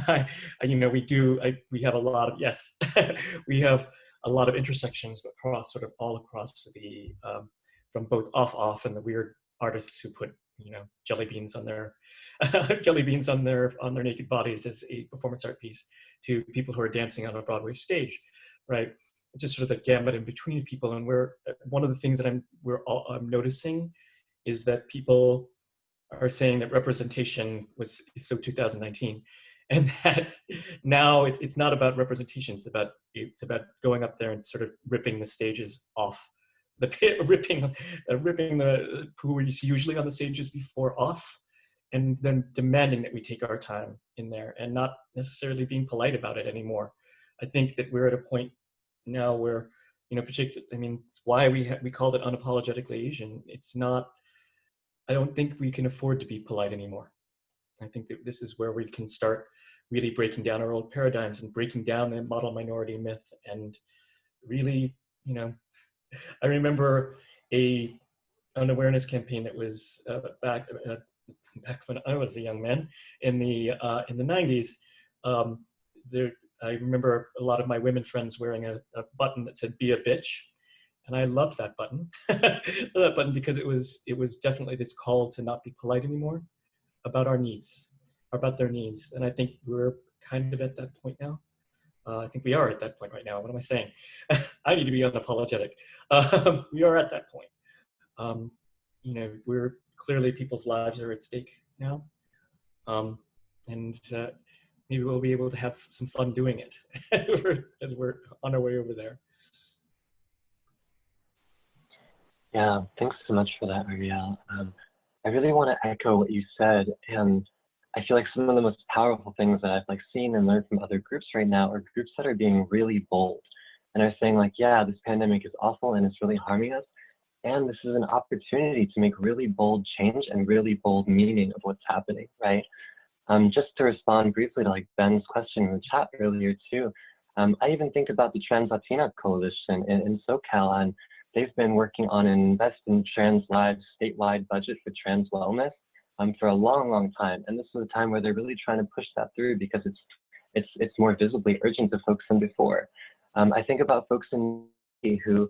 Speaker 5: We have a lot of, yes, we have a lot of intersections across sort of all across the, from both off and the weird artists who put, jelly beans on their naked bodies as a performance art piece, to people who are dancing on a Broadway stage, right? It's just sort of the gamut in between people. And one of the things that I'm noticing is that people are saying that representation is so 2019, and that now it's not about representation. It's about going up there and sort of ripping the stages off. Ripping the who were usually on the stages before off, and then demanding that we take our time in there and not necessarily being polite about it anymore. I think that we're at a point now where, it's why we called it Unapologetically Asian. It's not, I don't think we can afford to be polite anymore. I think that this is where we can start really breaking down our old paradigms and breaking down the model minority myth, and really, I remember an awareness campaign that was back when I was a young man in the 90s. I remember a lot of my women friends wearing a button that said "Be a bitch," and I loved that button. That button because it was definitely this call to not be polite anymore about our needs, about their needs, and I think we're kind of at that point now. I think we are at that point right now. What am I saying? I need to be unapologetic. We are at that point. We're clearly, people's lives are at stake now. And maybe we'll be able to have some fun doing it as we're on our way over there.
Speaker 3: Yeah, thanks so much for that, Arielle. I really want to echo what you said, and I feel like some of the most powerful things that I've seen and learned from other groups right now are groups that are being really bold and are saying yeah, this pandemic is awful and it's really harming us, and this is an opportunity to make really bold change and really bold meaning of what's happening, right? Just to respond briefly to Ben's question in the chat earlier too, I even think about the Trans Latina Coalition in SoCal, and they've been working on an Invest in Trans Lives statewide budget for trans wellness for a long time, and this is a time where they're really trying to push that through because it's more visibly urgent to folks than before. I think about folks in who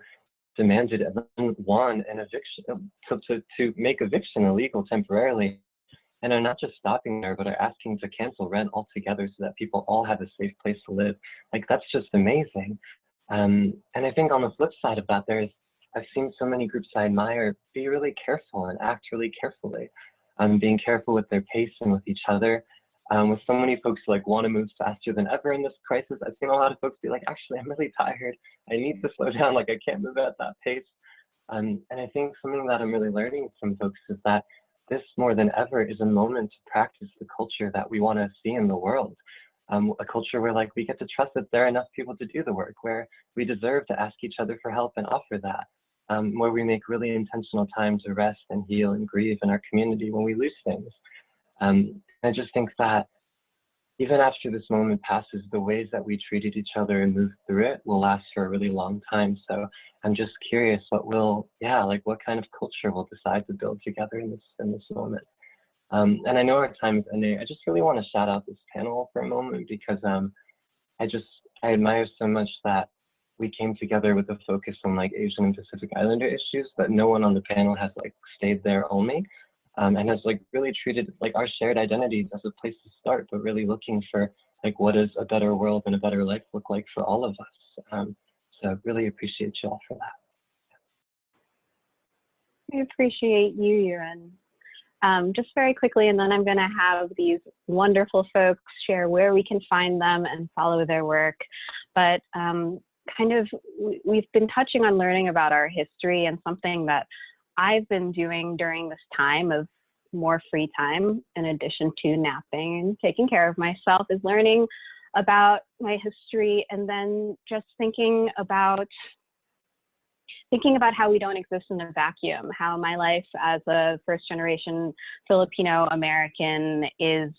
Speaker 3: demanded and won an eviction to make eviction illegal temporarily, and are not just stopping there, but are asking to cancel rent altogether so that people all have a safe place to live. That's just amazing. And I think on the flip side of that, I've seen so many groups I admire be really careful and act really carefully. Being careful with their pace and with each other. With so many folks who want to move faster than ever in this crisis, I've seen a lot of folks be actually, I'm really tired. I need to slow down. I can't move at that pace. And I think something that I'm really learning from folks is that this more than ever is a moment to practice the culture that we want to see in the world. A culture where we get to trust that there are enough people to do the work, where we deserve to ask each other for help and offer that. Where we make really intentional time to rest and heal and grieve in our community when we lose things. I just think that even after this moment passes, the ways that we treated each other and moved through it will last for a really long time. So I'm just curious what kind of culture we'll decide to build together in this moment. And I know our time is ending. I just really want to shout out this panel for a moment because I admire so much that we came together with a focus on Asian and Pacific Islander issues, but no one on the panel has stayed there only, and has really treated our shared identities as a place to start, but really looking for what does a better world and a better life look like for all of us. So really appreciate you all for that.
Speaker 4: We appreciate you, Yuran. Just very quickly, and then I'm going to have these wonderful folks share where we can find them and follow their work. But we've been touching on learning about our history, and something that I've been doing during this time of more free time, in addition to napping and taking care of myself, is learning about my history, and then just thinking about how we don't exist in a vacuum, how my life as a first-generation Filipino American is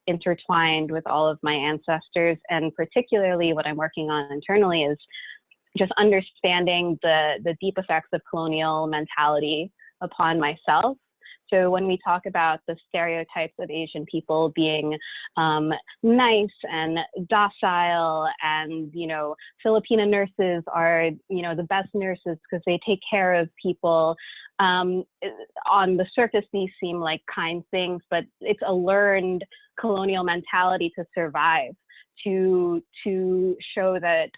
Speaker 4: intertwined with all of my ancestors, and particularly what I'm working on internally is just understanding the deep effects of colonial mentality upon myself. So when we talk about the stereotypes of Asian people being nice and docile, and, you know, Filipino nurses are, you know, the best nurses because they take care of people. On the surface, these seem like kind things, but it's a learned colonial mentality to survive, to show that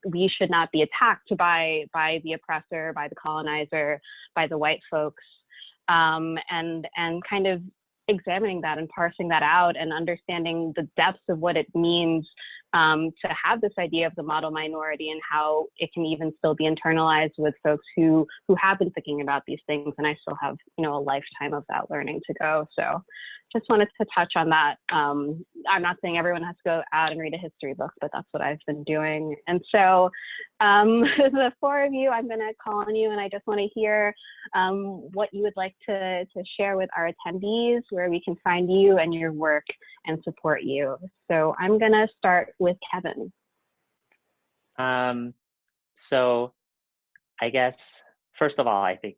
Speaker 4: we should not be attacked by the oppressor, by the colonizer, by the white folks. And kind of examining that and parsing that out and understanding the depths of what it means to have this idea of the model minority, and how it can even still be internalized with folks who have been thinking about these things. And I still have, you know, a lifetime of that learning to go. So just wanted to touch on that. I'm not saying everyone has to go out and read a history book, but that's what I've been doing. And so the four of you, I'm going to call on you, and I just want to hear what you would like to share with our attendees, where we can find you and your work and support you. So I'm going to start with Kevin.
Speaker 1: So I guess, first of all, I think,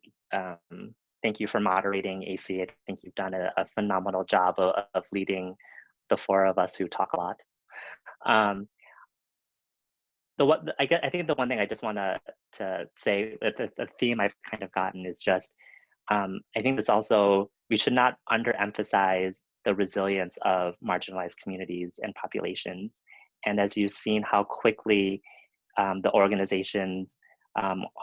Speaker 1: thank you for moderating, AC. I think you've done a phenomenal job of leading the four of us who talk a lot. I think the one thing I just want to say, that the theme I've kind of gotten is just, I think this also, we should not underemphasize the resilience of marginalized communities and populations. And as you've seen how quickly the organizations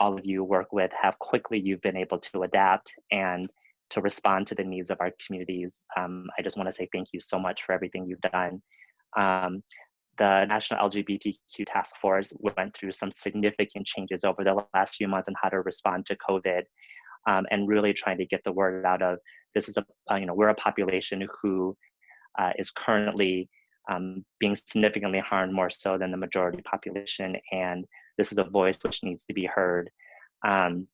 Speaker 1: all of you work with, how quickly you've been able to adapt and to respond to the needs of our communities. I just want to say thank you so much for everything you've done. The National LGBTQ Task Force went through some significant changes over the last few months on how to respond to COVID, and really trying to get the word out of, this is we're a population who is currently being significantly harmed, more so than the majority population, and this is a voice which needs to be heard. And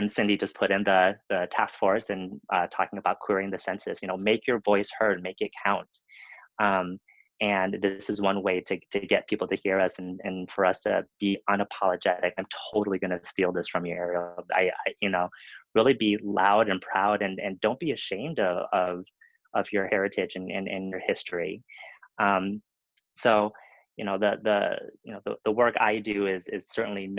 Speaker 1: Cindy just put in the task force and talking about querying the census, make your voice heard, make it count. And this is one way to get people to hear us, and for us to be unapologetic. I'm totally going to steal this from you, Arielle. I really be loud and proud, and don't be ashamed of your heritage and your history. The work I do is certainly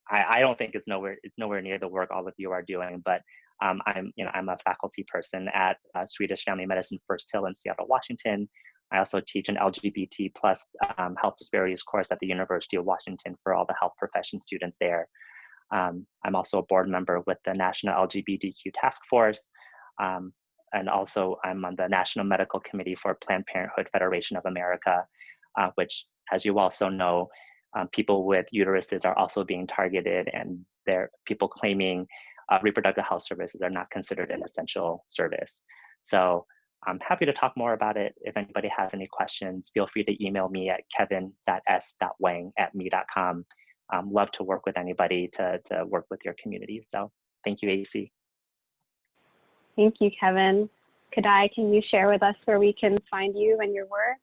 Speaker 1: I don't think it's nowhere near the work all of you are doing, but I'm a faculty person at Swedish Family Medicine First Hill in Seattle, Washington. I also teach an LGBT plus health disparities course at the University of Washington for all the health profession students there. I'm also a board member with the National LGBTQ Task Force, and also I'm on the National Medical Committee for Planned Parenthood Federation of America, which, as you also know, people with uteruses are also being targeted, and there are people claiming reproductive health services are not considered an essential service. So I'm happy to talk more about it. If anybody has any questions, feel free to email me at kevin.s.wang@me.com. Love to work with anybody to work with your community. So thank you, AC.
Speaker 4: Thank you, Kevin. Kadai, can you share with us where we can find you and your work?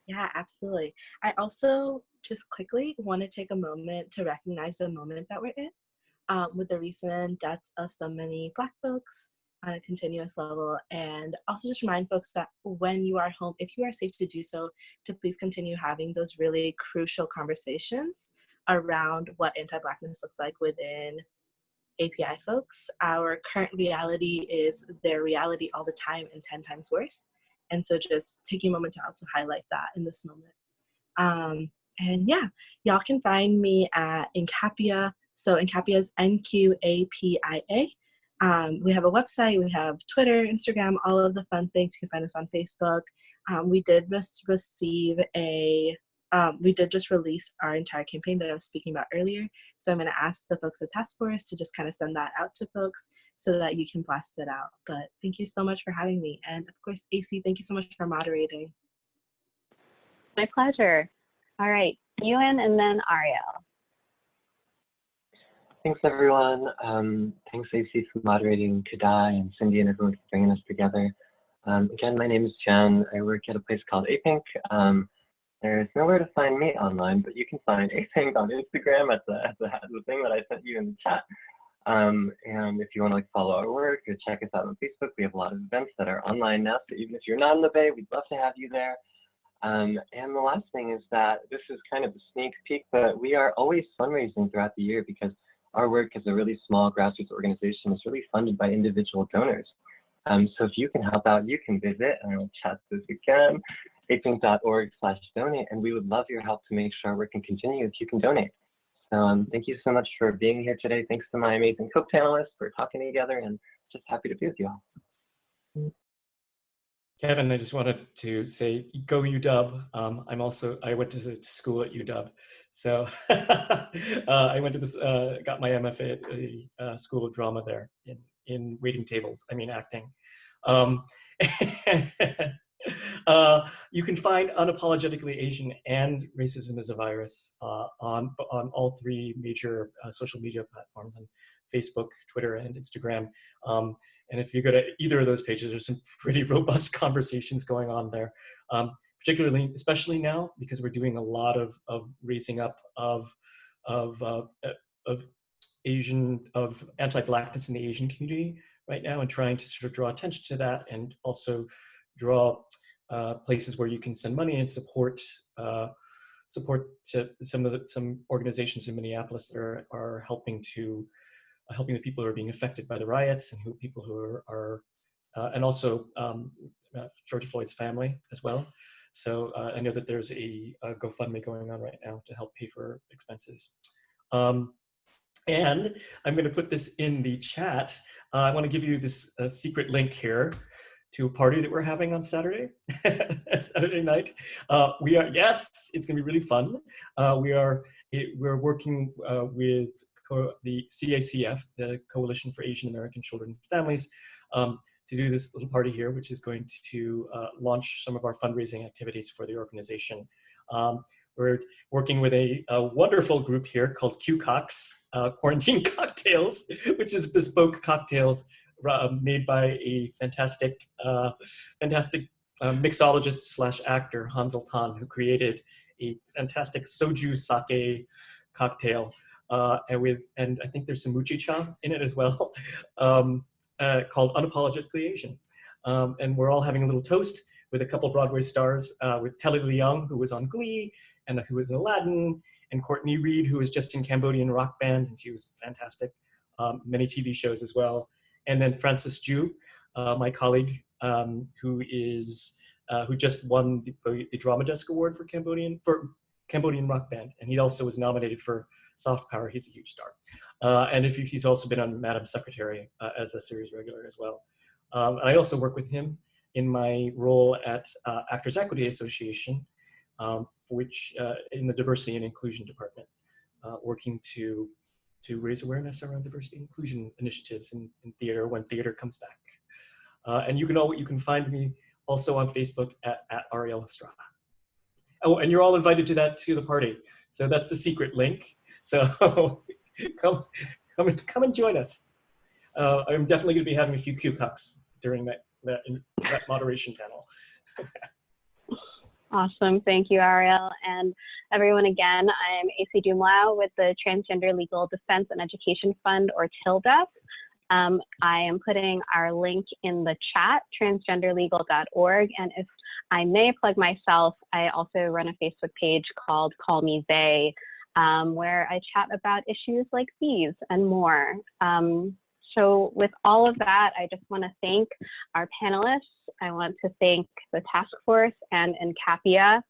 Speaker 2: Yeah, absolutely. I also just quickly want to take a moment to recognize the moment that we're in with the recent deaths of so many Black folks on a continuous level, and also just remind folks that when you are home, if you are safe to do so, to please continue having those really crucial conversations around what anti-Blackness looks like within API folks. Our current reality is their reality all the time and 10 times worse. And so just taking a moment to also highlight that in this moment. And yeah, y'all can find me at NQAPIA. So NQAPIA is NQAPIA. We have a website, we have Twitter, Instagram, all of the fun things. You can find us on Facebook. We did receive a we did just release our entire campaign that I was speaking about earlier. So I'm going to ask the folks at Task Force to just kind of send that out to folks so that you can blast it out. But thank you so much for having me. And of course, AC, thank you so much for moderating.
Speaker 4: My pleasure. All right, Ewan and then Arielle.
Speaker 3: Thanks, everyone. Thanks, AC, for moderating, Kadai and Cindy and everyone for bringing us together. Again, my name is Jan. I work at a place called APINK. There's nowhere to find me online, but you can find APINK on Instagram at the thing that I sent you in the chat. And if you want to follow our work or check us out on Facebook, we have a lot of events that are online now. So even if you're not in the Bay, we'd love to have you there. And the last thing is that this is kind of a sneak peek, but we are always fundraising throughout the year because our work as a really small grassroots organization is really funded by individual donors. So if you can help out, you can visit, and I'll chat this again, apink.org/donate, and we would love your help to make sure our work can continue if you can donate. So thank you so much for being here today. Thanks to my amazing co-panelists for talking together, and just happy to be with you all.
Speaker 5: Kevin, I just wanted to say, go UW. I went to school at UW. So I went to this, got my MFA at the School of Drama there in waiting tables, acting. You can find Unapologetically Asian and Racism is a Virus on all three major social media platforms, on Facebook, Twitter, and Instagram. And if you go to either of those pages, there's some pretty robust conversations going on there, particularly, especially now, because we're doing a lot of raising up of anti-Blackness in the Asian community right now, and trying to sort of draw attention to that, and also draw places where you can send money and support to some organizations in Minneapolis that are helping the people who are being affected by the riots, and people who are and also George Floyd's family as well. So I know that there's a GoFundMe going on right now to help pay for expenses. And I'm going to put this in the chat. I want to give you this secret link here to a party that we're having on Saturday, Saturday night. Yes, it's going to be really fun. We're working with the CACF, the Coalition for Asian American Children and Families, to do this little party here, which is going to launch some of our fundraising activities for the organization. We're working with a wonderful group here called Caucus, Quarantine Cocktails, which is bespoke cocktails made by a fantastic mixologist / actor, Hansel Tan, who created a fantastic soju sake cocktail, and I think there's some mujicha in it as well, called Unapologetically Asian. And we're all having a little toast with a couple Broadway stars, with Telly Leung, who was on Glee, and who was in Aladdin, and Courtney Reed, who was just in Cambodian rock band, and she was fantastic. Many TV shows as well. And then Francis Ju, my colleague, who just won the Drama Desk Award for Cambodian rock band, and he also was nominated for Soft Power. He's a huge star, and he's also been on Madam Secretary as a series regular as well. And I also work with him in my role at Actors Equity Association, which in the Diversity and Inclusion Department, working to raise awareness around diversity and inclusion initiatives in theater when theater comes back. And you can find me also on Facebook at Arielle Estrada. Oh, and you're all invited to the party. So that's the secret link. So come and join us. I'm definitely going to be having a few Q-Cucks during that moderation panel.
Speaker 4: Awesome, thank you, Arielle. And everyone, again, I'm AC Dumlao with the Transgender Legal Defense and Education Fund, or TILDEF. I am putting our link in the chat, transgenderlegal.org. And if I may plug myself, I also run a Facebook page called Call Me They, where I chat about issues like these and more. So with all of that, I just want to thank our panelists. I want to thank the task force and NQAPIA,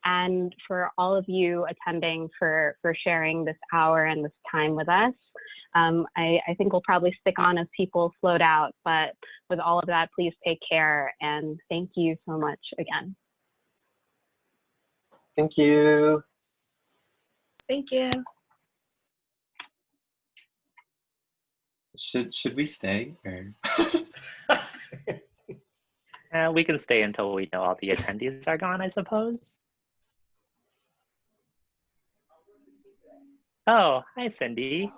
Speaker 4: and for all of you attending for sharing this hour and this time with us. I think we'll probably stick on as people float out, but with all of that, please take care, and thank you so much again.
Speaker 3: Thank you.
Speaker 2: Thank you.
Speaker 3: Should we stay or?
Speaker 1: We can stay until we know all the attendees are gone, I suppose. Oh, hi, Cindy.